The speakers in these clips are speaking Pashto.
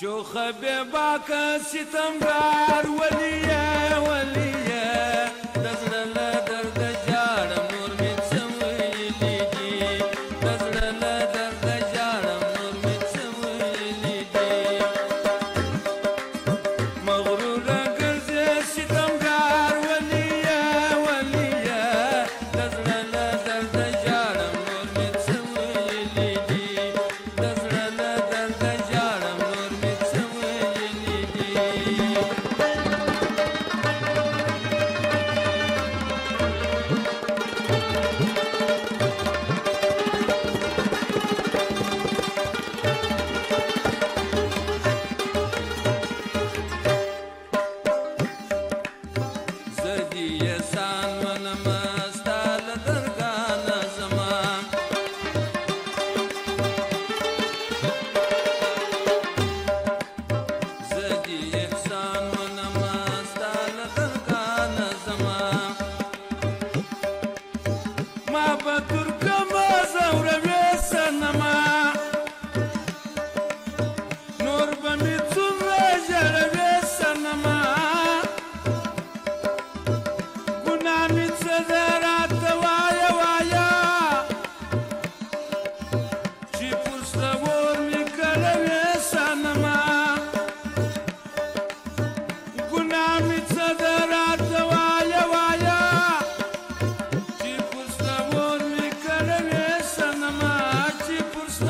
شوخ بباك ستمرار وليا وليا دزر لا درد جارم نور متسوي ليدي دزر لا درد جارم نور متسوي ليدي مغرور قرز ستمرار وليا وليا دزر لا درد جارم نور متسوي ليدي دزر لا درد جارم نور متسوي ليدي زدي يسان ونمستال درگانا زمان زدي يسان ونمستال درگانا زمان ما بترك ما زور بيسنما نور بميتون رجل بيسنما قنامي تصدرات وايا وايا شي فرصة ورمي كلمة سنما قنامي تصدرات وايا وايا شي فرصة ورمي كلمة سنما شي فرصة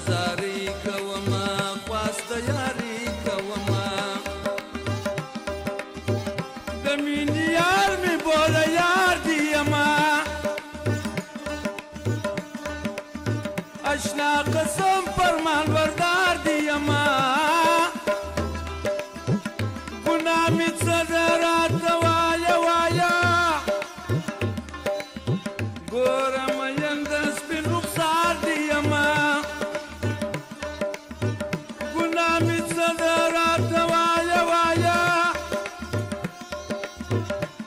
زاري کوما خواست یاري کوما د مینې یار مې بوله یار دی یما اشنا قسم فرمان بردار دی یما ګناه مې څه ده راته وایه وایه ګوره مین د سپین رخسار دی یما ګناه مې څه ده راته وایه وایه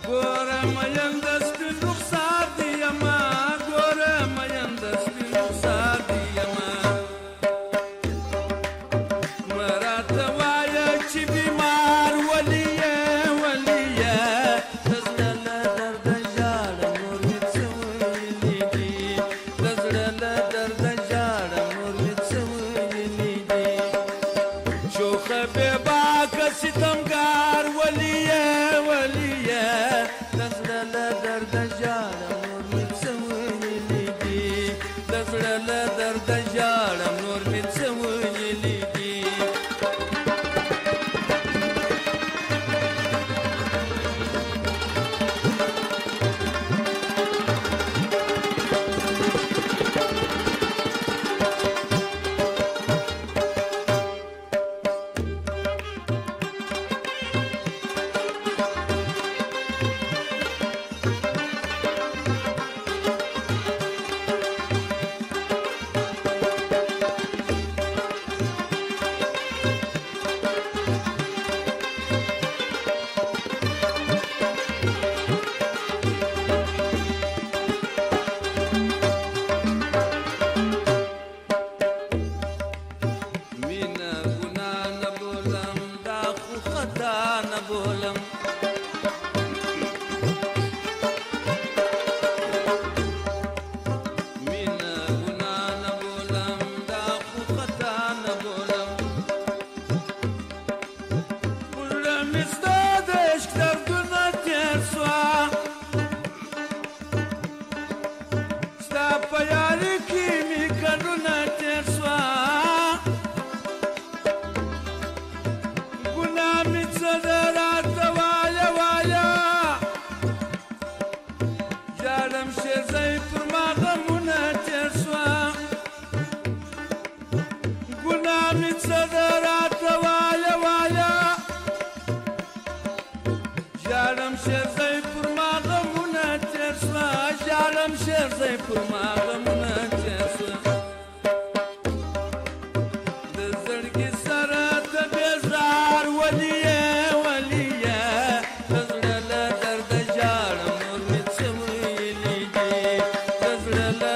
ګوره مین د سپین رخسار دی یما ګوره مین د سپین رخسار دی یما مراته وایه چې بیمار ولي یې ولي یې د زړه له درده ژاړم نور مې څه ویلي دي د زړه له درده ژاړم نور مې څه ویلي دي شوخه بېباکه ستمګار ولي یې ولي یې د زړه له درده ژاړم نور مې څه ویلي دي د زړه له درده ژاړم نور مې څه ویلي دي مینه ګناه نه بولم دا خو خطا نه بولم مینه ګناه نه بولم دا خو خطا نه بولم زړه مې ستا د عشق دردونه تېر سوه ستا په یاري کې مې کلونه تېر سوه ګناه مې څه ده راته وایه وایه ژاړم شیرزی پر ما غمونه تېر سوه ګناه مې څه ده راته وایه وایه ژاړم شیرزی پر ما غمونه تېر سوه ژاړم شیرزی پر ما غمونه تېر سوه د زړګي سره ته بېزار ولي یې ولي یې د زړه له درده ژاړم نور مې څه ویلي دي د زړه له